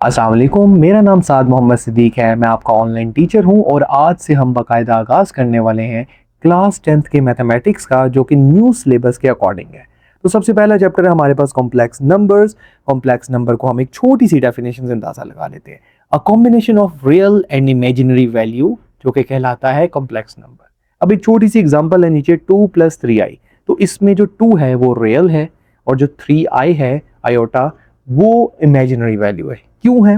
अस्सलाम वालेकुम, मेरा नाम साद मोहम्मद सिद्दीक है। मैं आपका ऑनलाइन टीचर हूं और आज से हम बाकायदा आगाज़ करने वाले हैं क्लास 10th के मैथमेटिक्स का, जो कि न्यू सिलेबस के अकॉर्डिंग है। तो सबसे पहला चैप्टर है हमारे पास कॉम्प्लेक्स नंबर्स। कॉम्प्लेक्स नंबर को हम एक छोटी सी डेफिनेशन से अंदाज़ा लगा लेते हैं। A combination of real and imaginary value, जो कि कहलाता है कॉम्प्लेक्स नंबर। अब एक छोटी सी एग्जाम्पल है नीचे 2 + 3i। तो इसमें जो 2 है वो रियल है और जो 3i है आयोटा वो इमेजिनरी वैल्यू है। क्यों है?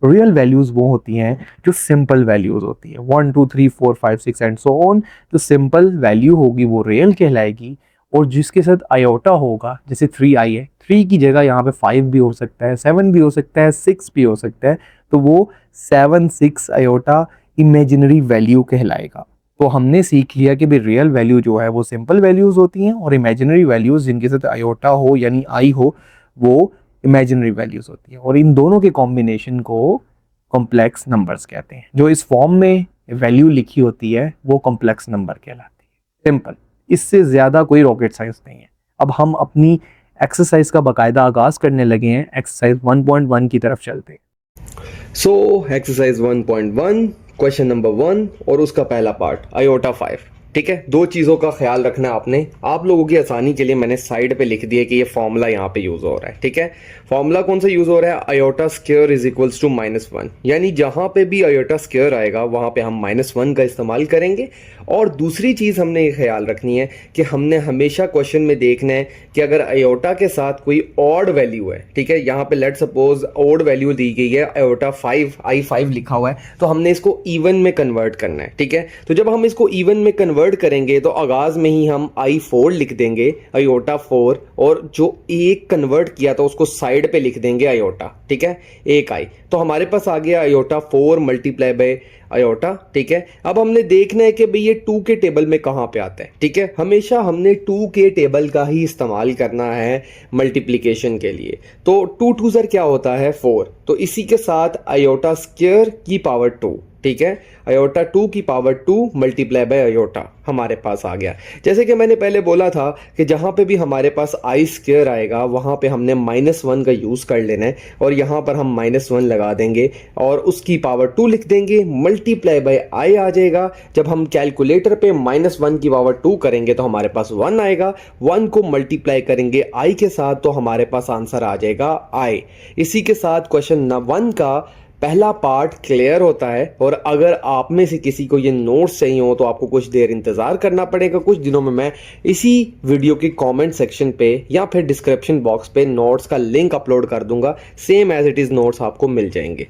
रियल वैल्यूज वो होती हैं जो सिंपल वैल्यूज होती हैं, 1 2 3 4 5 6 एंड सो ऑन। जो सिंपल वैल्यू होगी वो रियल कहलाएगी और जिसके साथ आयोटा होगा, जैसे 3i है, 3 की जगह यहाँ पे 5 भी हो सकता है, 7 भी हो सकता है, 6 भी हो सकता है, तो वो 7 6 आयोटा इमेजिनरी वैल्यू कहलाएगा। तो हमने सीख लिया कि भाई रियल वैल्यू जो है वो सिंपल वैल्यूज होती हैं और इमेजिनरी वैल्यूज जिनके साथ आयोटा हो यानी आई हो वो इमेजिनरी वैल्यूज होती है, और इन दोनों के कॉम्बिनेशन को कॉम्प्लेक्स नंबर्स कहते हैं। जो इस फॉर्म में वैल्यू लिखी होती है वो कॉम्प्लेक्स नंबर कहलाती है। सिंपल, इससे ज़्यादा कोई रॉकेट साइंस नहीं है। अब हम अपनी एक्सरसाइज का बाकायदा आगाज़ करने लगे हैं। एक्सरसाइज 1.1 की तरफ चलते हैं। सो एक्सरसाइज 1.1 क्वेश्चन नंबर 1 और उसका पहला पार्ट आयोटा 5। ठीक है, दो चीज़ों का ख्याल रखना है आपने। आप लोगों की आसानी के लिए मैंने साइड पे लिख दिया कि ये फॉर्मूला यहाँ पे यूज हो रहा है। ठीक है, फॉर्मूला कौन सा यूज हो रहा है? Iota square is equals to -1। यानी जहां पे भी आयोटा स्क्वायर आएगा वहां पे हम -1 का इस्तेमाल करेंगे। और दूसरी चीज हमने ये ख्याल रखनी है कि हमने हमेशा क्वेश्चन में देखना है कि अगर आयोटा के साथ कोई ऑड वैल्यू है, ठीक है, यहाँ पे लेट सपोज ऑड वैल्यू दी गई है, आयोटा 5 i5 लिखा हुआ है, तो हमने इसको इवन में कन्वर्ट करना है। ठीक है, तो जब हम इसको इवन में कन्वर्ट करेंगे तो आगाज में ही हम i4 लिख देंगे, आयोटा 4, और जो एक कन्वर्ट किया था उसको साइड पे लिख देंगे आयोटा। ठीक है, एक आई, तो हमारे पास आ गया आयोटा 4 मल्टीप्लाई बाय आयोटा। ठीक है, अब हमने देखना है कि भाई ये 2 के टेबल में कहां पे आता है। ठीक है, हमेशा हमने 2 के टेबल का ही इस्तेमाल करना है मल्टीप्लिकेशन के लिए। तो 2 2 सर क्या होता है? 4। तो इसी के साथ आयोटा स्क्वायर की पावर 2, ठीक है, आयोटा 2 की पावर 2 मल्टीप्लाई बाय आयोटा हमारे पास आ गया। जैसे कि मैंने पहले बोला था कि जहां पे भी हमारे पास आई स्क्वायर आएगा वहां पे हमने -1 का यूज कर लेना है, और यहां पर हम -1 लगा देंगे और उसकी पावर 2 लिख देंगे, मल्टीप्लाई बाय आई आ जाएगा। जब हम कैलकुलेटर पे -1 की पावर 2 करेंगे तो हमारे पास 1 आएगा, 1 को मल्टीप्लाई करेंगे आई के साथ तो हमारे पास आंसर आ जाएगा आई। इसी के साथ क्वेश्चन 1 का पहला पार्ट क्लियर होता है। और अगर आप में से किसी को ये नोट्स चाहिए हो तो आपको कुछ देर इंतजार करना पड़ेगा। कुछ दिनों में मैं इसी वीडियो के कमेंट सेक्शन पे या फिर डिस्क्रिप्शन बॉक्स पे नोट्स का लिंक अपलोड कर दूंगा, same as it is notes आपको मिल जाएंगे।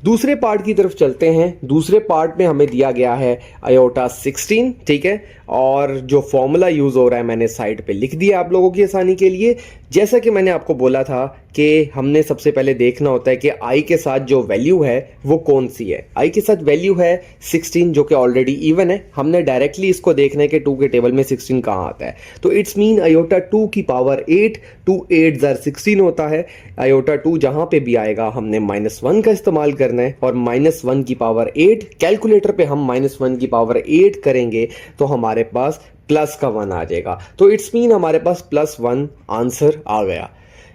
दूसरे पार्ट की तरफ चलते हैं। दूसरे पार्ट में हमें दिया गया है आयोटा 16। ठीक है, और जो फॉर्मूला यूज हो रहा है मैंने साइड पे लिख दिया आप लोगों की आसानी के लिए। जैसा कि मैंने आपको बोला था कि हमने सबसे पहले देखना होता है कि आई के साथ जो वैल्यू है वो कौन सी है। आई के साथ वैल्यू है 16 जो कि ऑलरेडी इवन है। हमने डायरेक्टली इसको देखना है कि 2 के टेबल में 16 कहां आता है। तो इट्स मीन आयोटा 2 की पावर 8, 2 8 16 होता है। आयोटा 2 जहां पे भी आएगा हमने -1 का इस्तेमाल करना है, और -1 की पावर 8 कैलकुलेटर पे हम -1 की पावर 8 करेंगे तो हमारे पास प्लस का 1 आ जाएगा। तो इट्स मीन हमारे पास +1 आंसर आ गया।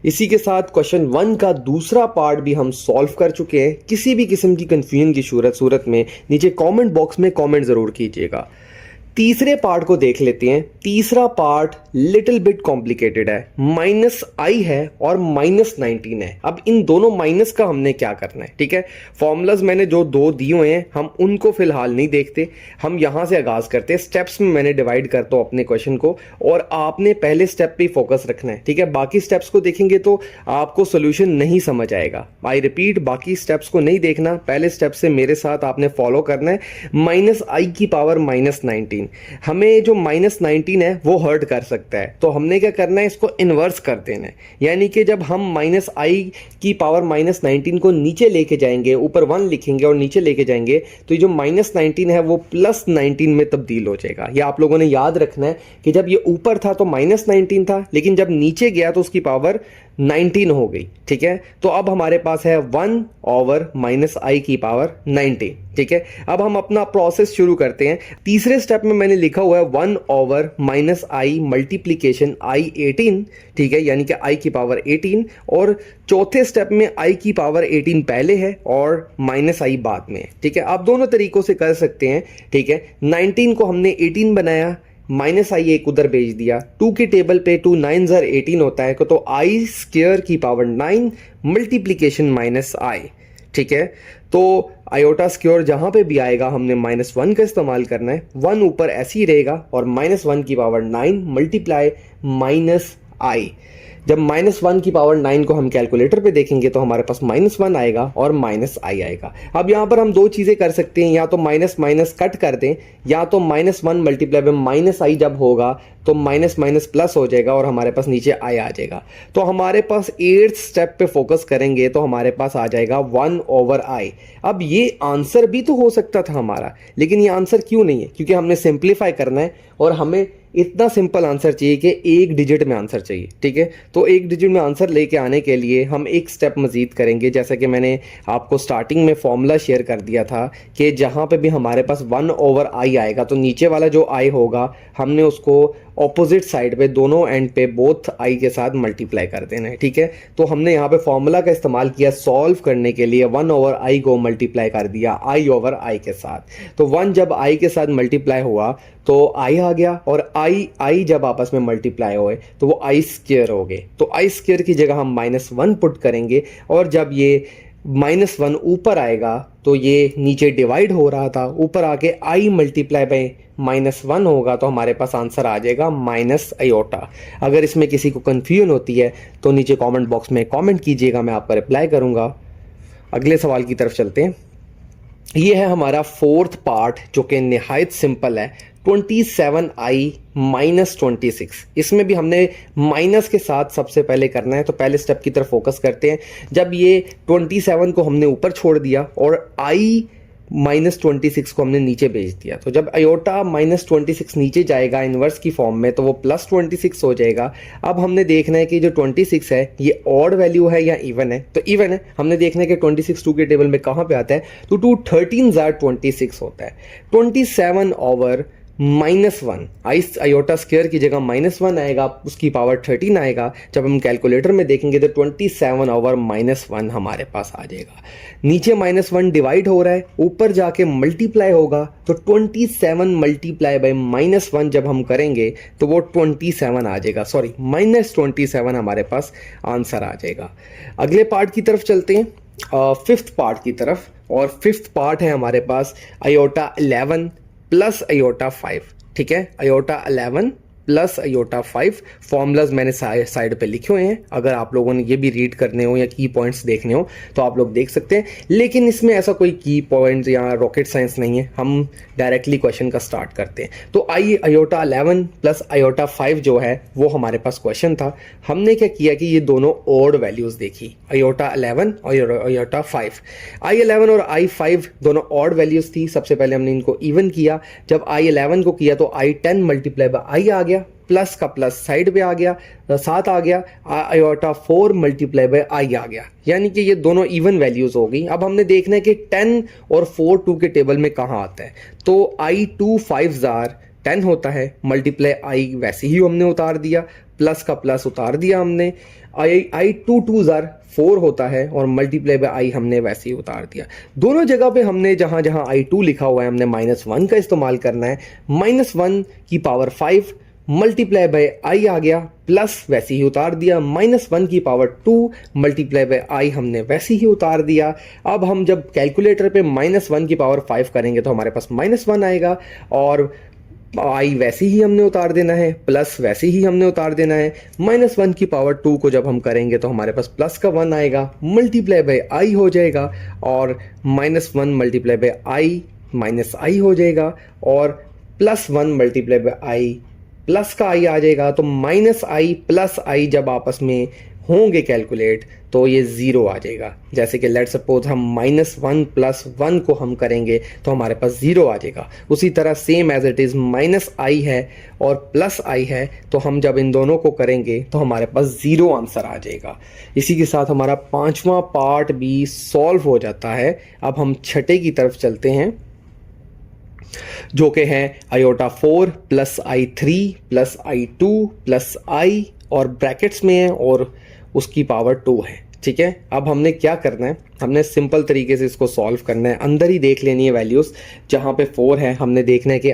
इसी के साथ क्वेश्चन 1 का दूसरा पार्ट भी हम सॉल्व कर चुके हैं। किसी भी किस्म की कंफ्यूजन की सूरत में नीचे कमेंट बॉक्स में कमेंट जरूर कीजिएगा। तीसरे पार्ट को देख लेते हैं। तीसरा पार्ट लिटिल बिट कॉम्प्लिकेटेड है, -i है और -19 है। अब इन दोनों माइनस का हमने क्या करना है? ठीक है, फॉर्मूलाज मैंने जो दो दिए हुए हैं हम उनको फिलहाल नहीं देखते, हम यहां से आगाज करते हैं। स्टेप्स में मैंने डिवाइड करता हूं अपने क्वेश्चन को, और आपने पहले स्टेप पे फोकस रखना है। ठीक है, बाकी स्टेप्स को देखेंगे तो आपको सोल्यूशन नहीं समझ आएगा। आई रिपीट, बाकी स्टेप्स को नहीं देखना, पहले स्टेप से मेरे साथ आपने फॉलो करना है। -i की पावर -19, हमें जो -19 है वो हर्ट कर सकता है, तो हमने क्या करना है? इसको इन्वर्स कर देना है। यानी कि जब हम -i की पावर -19 को नीचे लेके जाएंगे, ऊपर 1 लिखेंगे और नीचे लेके जाएंगे, तो ये जो -19 है वो +19 में तब्दील हो जाएगा। ये आप लोगों ने याद रखना है कि जब ये ऊपर था तो -19 था, लेकिन जब नीचे गया तो उसकी पावर 19 हो गई, ठीक है। तो अब हमारे पास है 1 ओवर माइनस आई की पावर 19, ठीक है। अब हम अपना प्रोसेस शुरू करते हैं। तीसरे स्टेप में मैंने लिखा हुआ है 1 ओवर माइनस आई मल्टीप्लीकेशन आई 18, ठीक है, यानी कि आई की पावर 18। और चौथे स्टेप में आई की पावर 18 पहले है और माइनस आई बाद में, ठीक है। आप दोनों तरीकों से कर सकते हैं, ठीक है। 19 को हमने 18 बनाया, माइनस आई एक उधर भेज दिया। 2 की टेबल पे 2 9 ज़र 18 होता है, तो आई स्क्वायर की पावर 9 मल्टीप्लीकेशन माइनस आई, ठीक है। तो आयोटा स्क्वायर जहां पे भी आएगा हमने -1 का इस्तेमाल करना है। 1 ऊपर ऐसे ही रहेगा और -1 की पावर 9 मल्टीप्लाई माइनस आई। जब -1 की पावर 9 को हम कैलकुलेटर पे देखेंगे तो हमारे पास -1 आएगा और माइनस आई आएगा। अब यहाँ पर हम दो चीज़ें कर सकते हैं, या तो माइनस माइनस कट कर दें, या तो -1 मल्टीप्लाई बाय माइनस आई जब होगा तो माइनस माइनस प्लस हो जाएगा और हमारे पास नीचे आई आ जाएगा। तो हमारे पास 8th स्टेप पे फोकस करेंगे तो हमारे पास आ जाएगा 1 ओवर आई। अब ये आंसर भी तो हो सकता था हमारा, लेकिन ये आंसर क्यों नहीं है? क्योंकि हमने सिंप्लीफाई करना है और हमें इतना सिंपल आंसर चाहिए कि एक डिजिट में आंसर चाहिए, ठीक है। तो एक डिजिट में आंसर लेके आने के लिए हम एक स्टेप मजीद करेंगे। जैसा कि मैंने आपको स्टार्टिंग में फॉर्मूला शेयर कर दिया था कि जहाँ पे भी हमारे पास 1 ओवर आई आएगा तो नीचे वाला जो आई होगा हमने उसको ऑपोजिट साइड पे दोनों एंड पे बोथ आई के साथ मल्टीप्लाई कर देना है, ठीक है। तो हमने यहाँ पे फॉर्मूला का इस्तेमाल किया सॉल्व करने के लिए। 1 ओवर आई को मल्टीप्लाई कर दिया आई ओवर आई के साथ। तो 1 जब आई के साथ मल्टीप्लाई हुआ तो आई आ गया, और आई जब आपस में मल्टीप्लाई हुए तो वो आई स्क्वायर हो गए। तो आई स्क्वायर की जगह हम -1 पुट करेंगे, और जब ये -1 ऊपर आएगा तो ये नीचे डिवाइड हो रहा था, ऊपर आके आई मल्टीप्लाई बाय -1 होगा तो हमारे पास आंसर आ जाएगा माइनस आयोटा। अगर इसमें किसी को कन्फ्यूजन होती है तो नीचे कमेंट बॉक्स में कमेंट कीजिएगा, मैं आपका रिप्लाई करूंगा। अगले सवाल की तरफ चलते हैं। ये है हमारा 4th पार्ट जो कि निहायत सिंपल है। 27i -26, इसमें भी हमने माइनस के साथ सबसे पहले करना है, तो पहले स्टेप की तरफ फोकस करते हैं। जब ये 27 को हमने ऊपर छोड़ दिया और i -26 को हमने नीचे भेज दिया, तो जब आयोटा -26 नीचे जाएगा इन्वर्स की फॉर्म में तो वो +26 हो जाएगा। अब हमने देखना है कि जो 26 है ये ऑड वैल्यू है या इवन है। तो इवन है, हमने देखना है कि 26 2 के टेबल में कहाँ पे आता है, तो 2 13 ज़ार 26 होता है। 27 ओवर -1 आयोटा स्क्वायर की जगह -1 आएगा, उसकी पावर 13 आएगा। जब हम कैलकुलेटर में देखेंगे तो 27 ओवर -1 हमारे पास आ जाएगा। नीचे -1 डिवाइड हो रहा है, ऊपर जाके मल्टीप्लाई होगा, तो 27 मल्टीप्लाई बाय -1 जब हम करेंगे तो वो 27 आ जाएगा, सॉरी -27 हमारे पास आंसर आ जाएगा। अगले पार्ट की तरफ चलते हैं, 5th पार्ट की तरफ, और 5th पार्ट है हमारे पास आयोटा 11 प्लस आयोटा 5, ठीक है। आयोटा 11 प्लस आयोटा 5 फॉर्मूलाज मैंने साइड पे लिखे हुए हैं। अगर आप लोगों ने ये भी रीड करने हो या की पॉइंट्स देखने हो तो आप लोग देख सकते हैं, लेकिन इसमें ऐसा कोई की पॉइंट्स या रॉकेट साइंस नहीं है। हम डायरेक्टली क्वेश्चन का स्टार्ट करते हैं। तो आयोटा 11 प्लस आयोटा 5 जो है वो हमारे पास क्वेश्चन था। हमने क्या किया कि ये दोनों ऑड वैल्यूज देखी, आयोटा 11 और आयोटा 5। i11 और i5 दोनों ऑड वैल्यूज थी। सबसे पहले हमने इनको इवन किया। जब i11 को किया तो i10 मल्टीप्लाई बाय i आ गया, प्लस का प्लस साइड पे आ गया, 7 आ गया। आयोटा 4 मल्टीप्लाई बाय आई आ गया, यानी कि ये दोनों इवन वैल्यूज हो गई। अब हमने देखना है कि 10 और 4 2 के टेबल में कहाँ आता है। तो i2 5 ज़ार 10 होता है, मल्टीप्लाई आई वैसे ही हमने उतार दिया, प्लस का प्लस उतार दिया हमने। i2 2 ज़ार 4 होता है और मल्टीप्लाई बाय आई हमने वैसे ही उतार दिया। दोनों जगह पे हमने जहां जहां i2 लिखा हुआ है हमने -1 का इस्तेमाल करना है। -1 की पावर 5 मल्टीप्लाई बाय आई आ गया, प्लस वैसे ही उतार दिया। -1 की पावर 2 मल्टीप्लाई बाय आई हमने वैसे ही उतार दिया। अब हम जब कैलकुलेटर पे -1 की पावर 5 करेंगे तो हमारे पास -1 आएगा, और आई वैसे ही हमने उतार देना है, प्लस वैसे ही हमने उतार देना है। -1 की पावर 2 को जब हम करेंगे तो हमारे पास प्लस का 1 आएगा, मल्टीप्लाई बाय आई हो जाएगा, और -1 मल्टीप्लाई बाय आई माइनस आई हो जाएगा, और +1 मल्टीप्लाई बाय आई प्लस का आई आ जाएगा। तो -i प्लस आई जब आपस में होंगे कैलकुलेट तो ये ज़ीरो आ जाएगा। जैसे कि लेट सपोज हम -1 + 1 को हम करेंगे तो हमारे पास ज़ीरो आ जाएगा। उसी तरह same as it is -i है और +i है, तो हम जब इन दोनों को करेंगे तो हमारे पास ज़ीरो आंसर आ जाएगा। इसी के साथ हमारा 5वां पार्ट भी सॉल्व हो जाता है। अब हम छठे की तरफ चलते हैं, जो कि है i4 + i3 + i2 + i और ब्रैकेट्स में है और उसकी पावर 2 है। ठीक है, अब हमने क्या करना है, हमने सिंपल तरीके से इसको सॉल्व करना है। अंदर ही देख लेनी है वैल्यूज़। जहाँ पे 4 है हमने देखना है कि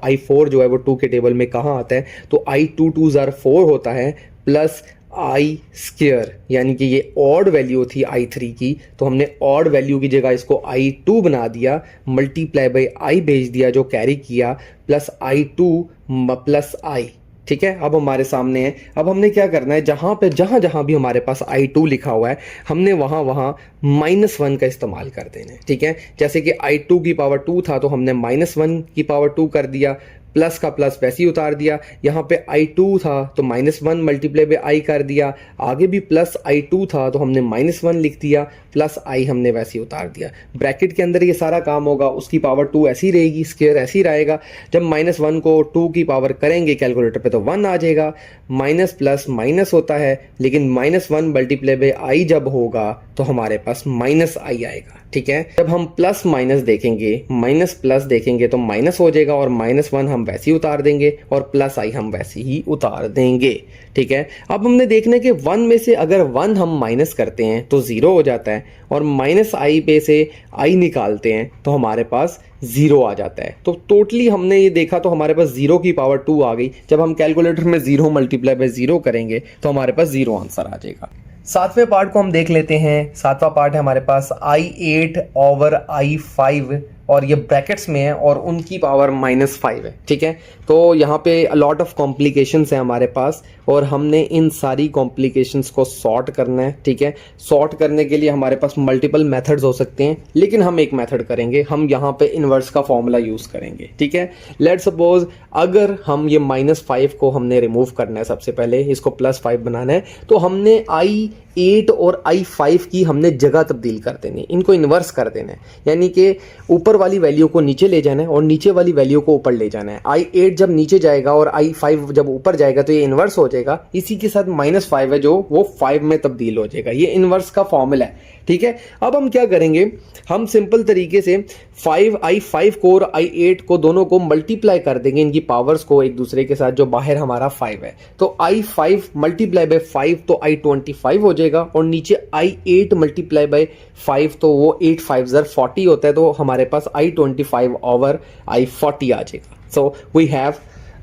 i4 जो है वो 2 के टेबल में कहाँ आता है, तो i2 2 ज़ार 4 होता है प्लस i², यानी कि ये ऑड वैल्यू थी i3 की, तो हमने ऑड वैल्यू की जगह इसको i2 बना दिया, मल्टीप्लाई बाई i भेज दिया जो कैरी किया, प्लस i2 + i। ठीक है, अब हमारे सामने है। अब हमने क्या करना है, जहाँ जहाँ भी हमारे पास i2 लिखा हुआ है हमने वहाँ -1 का इस्तेमाल कर देना है। ठीक है, जैसे कि i2 की पावर 2 था तो हमने -1 की पावर 2 कर दिया, प्लस का प्लस वैसे ही उतार दिया। यहाँ पे i2 था तो -1 मल्टीप्लाई बाई i कर दिया, आगे भी प्लस i2 था तो हमने -1 लिख दिया, प्लस i हमने वैसे ही उतार दिया। ब्रैकेट के अंदर ये सारा काम होगा, उसकी पावर 2 ऐसी रहेगी, स्क्वायर ऐसी रहेगा। जब -1 को 2 की पावर करेंगे कैलकुलेटर पे तो 1 आ जाएगा। माइनस प्लस माइनस होता है, लेकिन -1 मल्टीप्लाई बाई i जब होगा तो हमारे पास -i आएगा। ठीक है, जब हम प्लस माइनस देखेंगे, माइनस प्लस देखेंगे तो माइनस हो जाएगा और -1 हम वैसे ही उतार देंगे और प्लस i हम वैसे ही उतार देंगे। ठीक है, अब हमने देखना है कि 1 में से अगर 1 हम माइनस करते हैं तो 0 हो जाता है और -i पे से i निकालते हैं तो हमारे पास 0 आ जाता है। तो टोटली हमने ये देखा तो हमारे पास 0 की पावर 2 आ गई। जब हम कैलकुलेटर में 0 मल्टीप्लाई बाई 0 करेंगे तो हमारे पास 0 आंसर आ जाएगा। 7वें पार्ट को हम देख लेते हैं। 7वां पार्ट है हमारे पास i8 ओवर i5 और ये ब्रैकेट्स में है और उनकी पावर -5 है। ठीक है, तो यहाँ पे लॉट ऑफ कॉम्प्लिकेशंस है हमारे पास और हमने इन सारी कॉम्प्लिकेशंस को सॉर्ट करना है। ठीक है, सॉर्ट करने के लिए हमारे पास मल्टीपल मेथड्स हो सकते हैं, लेकिन हम एक मेथड करेंगे, हम यहाँ पे इन्वर्स का फॉर्मूला यूज़ करेंगे। ठीक है, लेट सपोज अगर हम ये -5 को हमने रिमूव करना है, सबसे पहले इसको +5 बनाना है, तो हमने i8 और i5 की हमने जगह तब्दील कर देनी है, इनको इन्वर्स कर देना है, यानी कि ऊपर वाली वैल्यू को नीचे ले जाना है और नीचे वाली वैल्यू को ऊपर ले जाना है। i8 जब नीचे जाएगा और i5 जब ऊपर जाएगा तो ये इन्वर्स हो जाएगा। इसी के साथ -5 है जो वो 5 में तब्दील हो जाएगा। ये इन्वर्स का फॉर्मूला है। ठीक है, अब हम क्या करेंगे, हम सिंपल तरीके से i5 को और i8 को दोनों को मल्टीप्लाई कर देंगे, इनकी पावर्स को एक दूसरे के साथ, जो बाहर हमारा 5 है। तो i5 मल्टीप्लाई बाई 5 तो i25 हो जाएगा और नीचे i8 मल्टीप्लाई बाई 5 तो वो 8 5 ज़र 40 होता है, तो हमारे पास i25 ओवर i40 आ जाएगा। सो वी हैव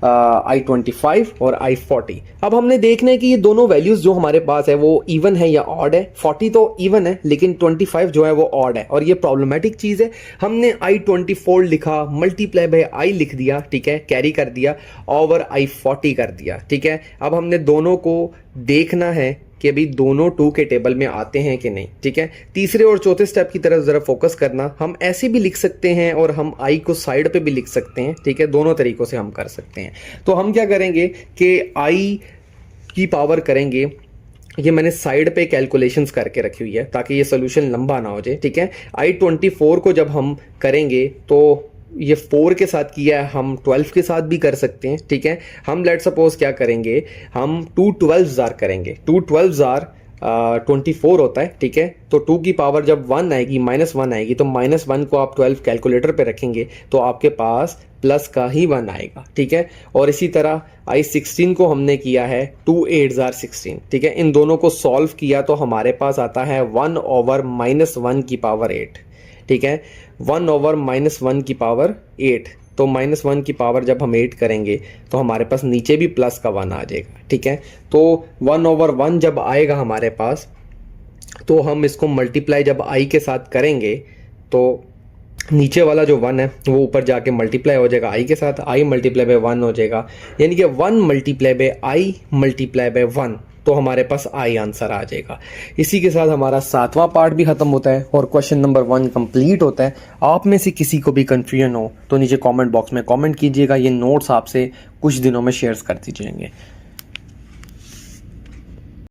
i25 और i40। अब हमने देखना है कि ये दोनों वैल्यूज जो हमारे पास है वो इवन है या ऑड है। 40 तो इवन है लेकिन 25 जो है वो ऑड है और ये प्रॉब्लमेटिक चीज़ है। हमने i24 लिखा, मल्टीप्लाई बाई i लिख दिया, ठीक है, कैरी कर दिया, ओवर i40 कर दिया। ठीक है, अब हमने दोनों को देखना है कि अभी दोनों 2 के टेबल में आते हैं कि नहीं। ठीक है, तीसरे और चौथे स्टेप की तरफ ज़रा फोकस करना। हम ऐसे भी लिख सकते हैं और हम i को साइड पे भी लिख सकते हैं। ठीक है, दोनों तरीक़ों से हम कर सकते हैं। तो हम क्या करेंगे कि i की पावर करेंगे, ये मैंने साइड पे कैलकुलेशंस करके रखी हुई है ताकि ये सोल्यूशन लंबा ना हो जाए। ठीक है, i24 को जब हम करेंगे तो ये 4 के साथ किया है, हम 12 के साथ भी कर सकते हैं। ठीक है, हम लेट सपोज क्या करेंगे, हम 2 12 ज़ार करेंगे। 2 12 ज़ार 24 होता है। ठीक है, तो 2 की पावर जब 1 आएगी, -1 आएगी, तो -1 को आप 12 कैलकुलेटर पे रखेंगे तो आपके पास प्लस का ही 1 आएगा। ठीक है, और इसी तरह i16 को हमने किया है 2 8 ज़ार 16। ठीक है, इन दोनों को सॉल्व किया तो हमारे पास आता है 1 ओवर -1 की पावर 8। ठीक है, 1 ओवर -1 की पावर 8, तो -1 की पावर जब हम 8 करेंगे तो हमारे पास नीचे भी प्लस का 1 आ जाएगा। ठीक है, तो 1 ओवर 1 जब आएगा हमारे पास तो हम इसको मल्टीप्लाई जब i के साथ करेंगे तो नीचे वाला जो 1 है वो ऊपर जाके मल्टीप्लाई हो जाएगा i के साथ, i मल्टीप्लाई बाई 1 हो जाएगा, यानी कि 1 multiply by i multiply by 1, तो हमारे पास i आंसर आ जाएगा। इसी के साथ हमारा 7वां पार्ट भी ख़त्म होता है और क्वेश्चन नंबर 1 कंप्लीट होता है। आप में से किसी को भी कन्फ्यूजन हो तो नीचे कमेंट बॉक्स में कमेंट कीजिएगा, ये नोट्स आपसे कुछ दिनों में शेयर कर दीजिएंगे।